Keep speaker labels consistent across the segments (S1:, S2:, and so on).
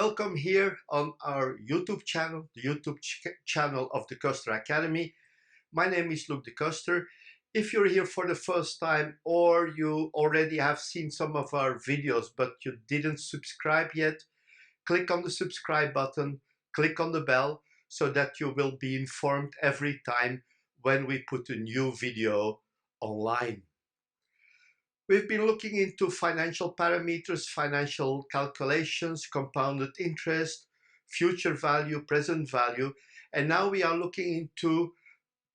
S1: Welcome here on our YouTube channel, the YouTube channel of the Ceuster Academy. My name is Luc de Ceuster. If you're here for the first time or you already have seen some of our videos but you didn't subscribe yet, click on the subscribe button, click on the bell so that you will be informed every time when we put a new video online. We've been looking into financial parameters, financial calculations, compounded interest, future value, present value, and now we are looking into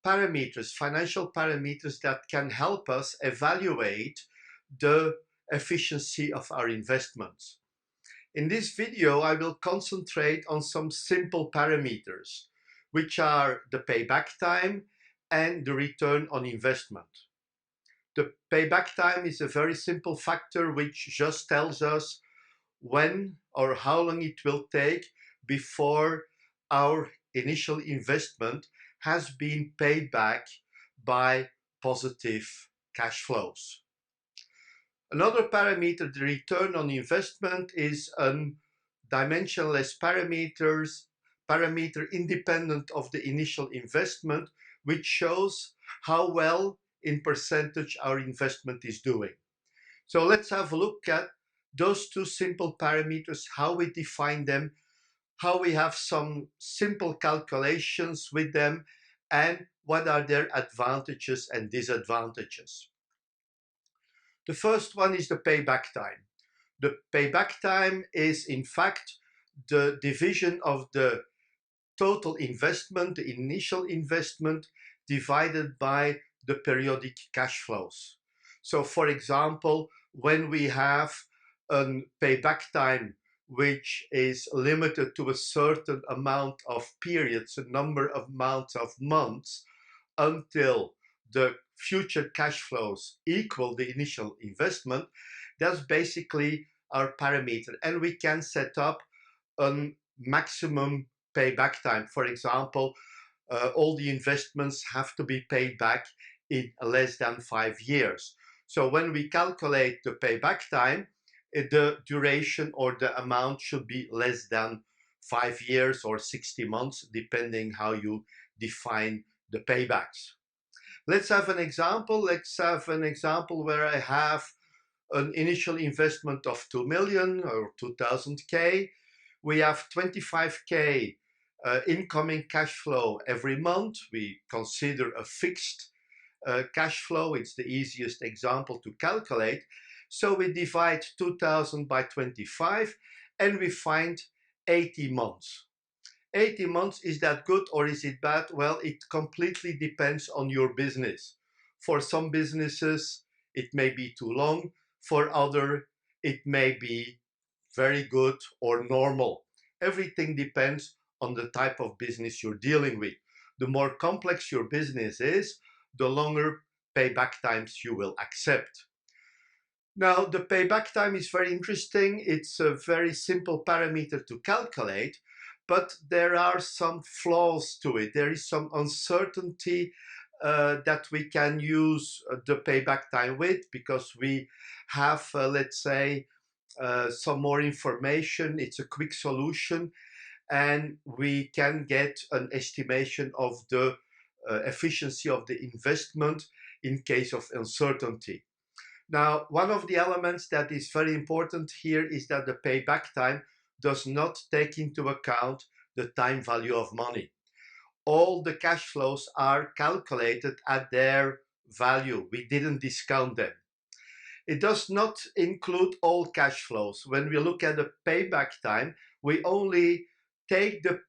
S1: parameters, financial parameters that can help us evaluate the efficiency of our investments. In this video, I will concentrate on some simple parameters, which are the payback time and the return on investment. The payback time is a very simple factor which just tells us when or how long it will take before our initial investment has been paid back by positive cash flows. Another parameter, the return on investment, is a dimensionless parameter independent of the initial investment, which shows how well in percentage our investment is doing. So let's have a look at those two simple parameters, how we define them, how we have some simple calculations with them, and what are their advantages and disadvantages. The first one is the payback time. The payback time is in fact the division of the total investment, the initial investment, divided by the periodic cash flows. So for example, when we have a payback time which is limited to a certain amount of periods, a number of amounts of months, until the future cash flows equal the initial investment, that's basically our parameter. And we can set up a maximum payback time. For example, all the investments have to be paid back in less than 5 years. So when we calculate the payback time, the duration or the amount should be less than 5 years or 60 months, depending how you define the paybacks. Let's have an example. Let's have an example where I have an initial investment of 2 million or 2000K. We have 25K incoming cash flow every month. We consider a fixed cash flow. It's the easiest example to calculate. So we divide 2000 by 25 and we find 80 months. 80 months, is that good or is it bad? Well, it completely depends on your business. For some businesses, it may be too long. For others, it may be very good or normal. Everything depends on the type of business you're dealing with. The more complex your business is, the longer payback times you will accept. Now, the payback time is very interesting. It's a very simple parameter to calculate, but there are some flaws to it. There is some uncertainty that we can use the payback time with, because we have, let's say, some more information. It's a quick solution, and we can get an estimation of the efficiency of the investment in case of uncertainty. Now, one of the elements that is very important here is that the payback time does not take into account the time value of money. All the cash flows are calculated at their value. We didn't discount them. It does not include all cash flows. When we look at the payback time, we only take the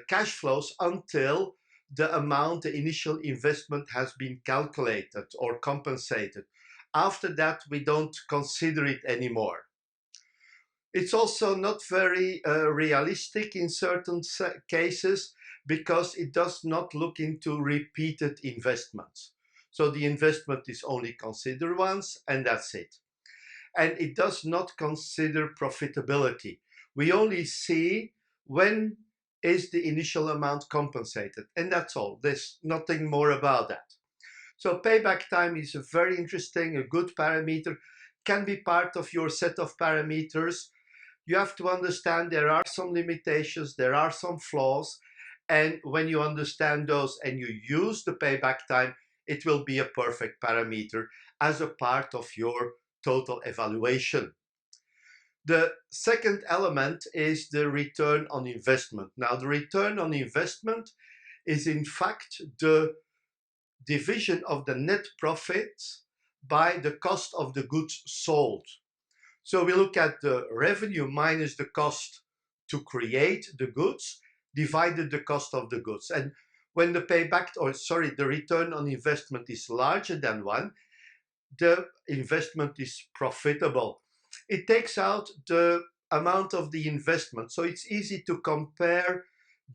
S1: cash flows until the amount, the initial investment, has been calculated or compensated. After that, we don't consider it anymore. It's also not very realistic in certain cases, because it does not look into repeated investments. So the investment is only considered once and that's it. And it does not consider profitability. We only see when is the initial amount compensated, and that's all. There's nothing more about that. So payback time is a very interesting, a good parameter, can be part of your set of parameters. you have to understand there are some limitations, there are some flaws, and when you understand those and you use the payback time, it will be a perfect parameter as a part of your total evaluation. The second element is the return on investment. Now, the return on investment is in fact the division of the net profits by the cost of the goods sold. So we look at the revenue minus the cost to create the goods divided the cost of the goods. And when the the return on investment is larger than 1, the investment is profitable. It takes out the amount of the investment. So it's easy to compare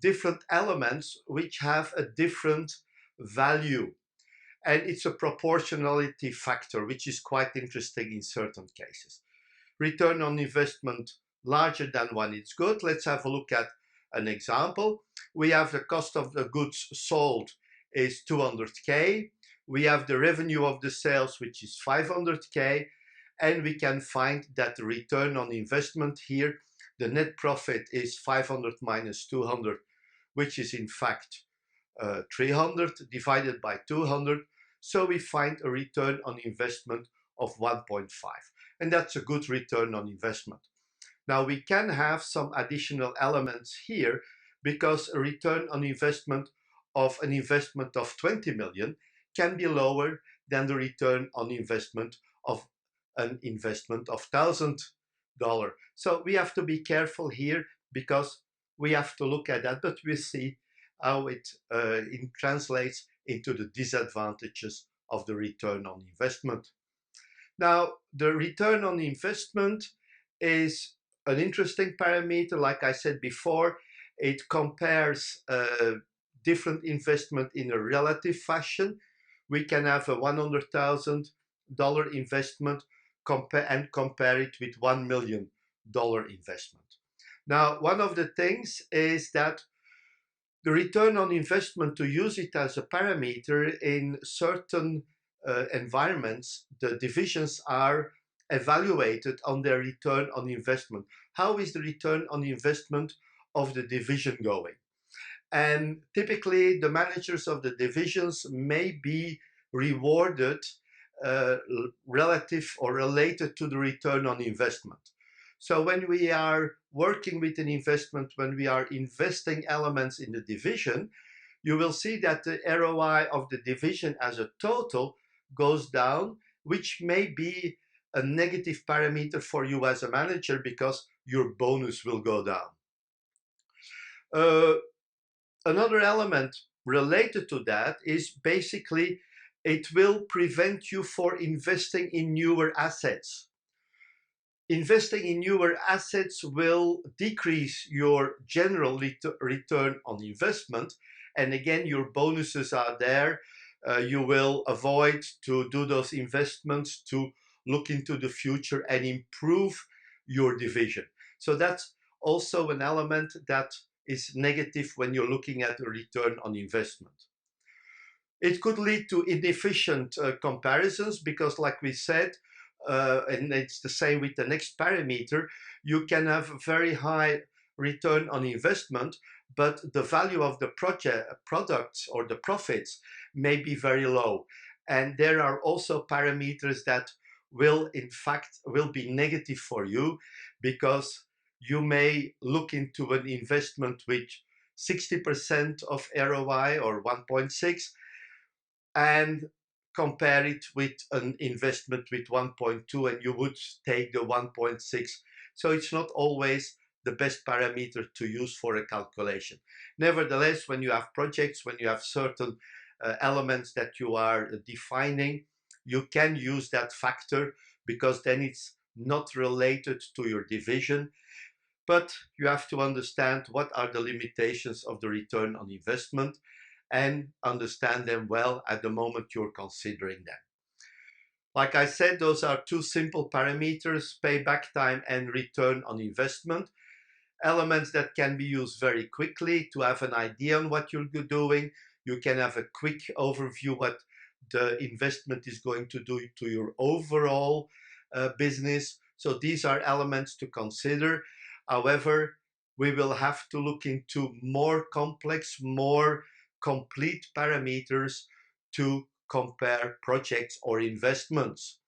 S1: different elements which have a different value. And it's a proportionality factor, which is quite interesting in certain cases. Return on investment larger than 1 is good. Let's have a look at an example. We have the cost of the goods sold is 200K. We have the revenue of the sales, which is 500K. And we can find that the return on investment here, the net profit is 500 minus 200, which is in fact 300 divided by 200. So we find a return on investment of 1.5. And that's a good return on investment. Now we can have some additional elements here because a return on investment of an investment of 20 million can be lower than the return on investment of an investment of $1,000. So we have to be careful here because we have to look at that, but we'll see how it translates into the disadvantages of the return on investment. Now, the return on investment is an interesting parameter. Like I said before, it compares different investment in a relative fashion. We can have a $100,000 investment and compare it with $1 million investment. Now, one of the things is that the return on investment, to use it as a parameter in certain environments, the divisions are evaluated on their return on investment. How is the return on investment of the division going? And typically the managers of the divisions may be rewarded relative or related to the return on investment. So when we are working with an investment, when we are investing elements in the division, you will see that the ROI of the division as a total goes down, which may be a negative parameter for you as a manager because your bonus will go down. Another element related to that is basically it will prevent you for investing in newer assets. Investing in newer assets will decrease your general return on investment. And again, your bonuses are there. You will avoid to do those investments to look into the future and improve your division. So that's also an element that is negative when you're looking at a return on investment. It could lead to inefficient comparisons because, like we said, and it's the same with the next parameter, you can have a very high return on investment, but the value of the products or the profits may be very low. And there are also parameters that will be negative for you because you may look into an investment with 60% of ROI or 1.6 and compare it with an investment with 1.2 and you would take the 1.6. So it's not always the best parameter to use for a calculation. Nevertheless, when you have projects, when you have certain elements that you are defining, you can use that factor because then it's not related to your division. But you have to understand what are the limitations of the return on investment and understand them well at the moment you're considering them. Like I said, those are two simple parameters, payback time and return on investment. Elements that can be used very quickly to have an idea on what you're doing. You can have a quick overview what the investment is going to do to your overall business. So these are elements to consider. However, we will have to look into more complex, more complete parameters to compare projects or investments.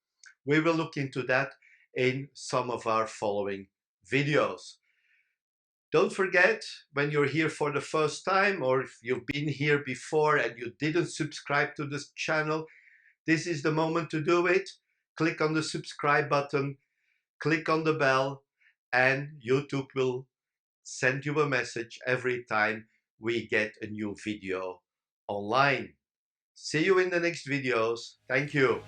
S1: We will look into that in some of our following videos. Don't forget, when you're here for the first time, or if you've been here before and you didn't subscribe to this channel, this is the moment to do it. Click on the subscribe button, click on the bell, and YouTube will send you a message every time we get a new video online. See you in the next videos. Thank you.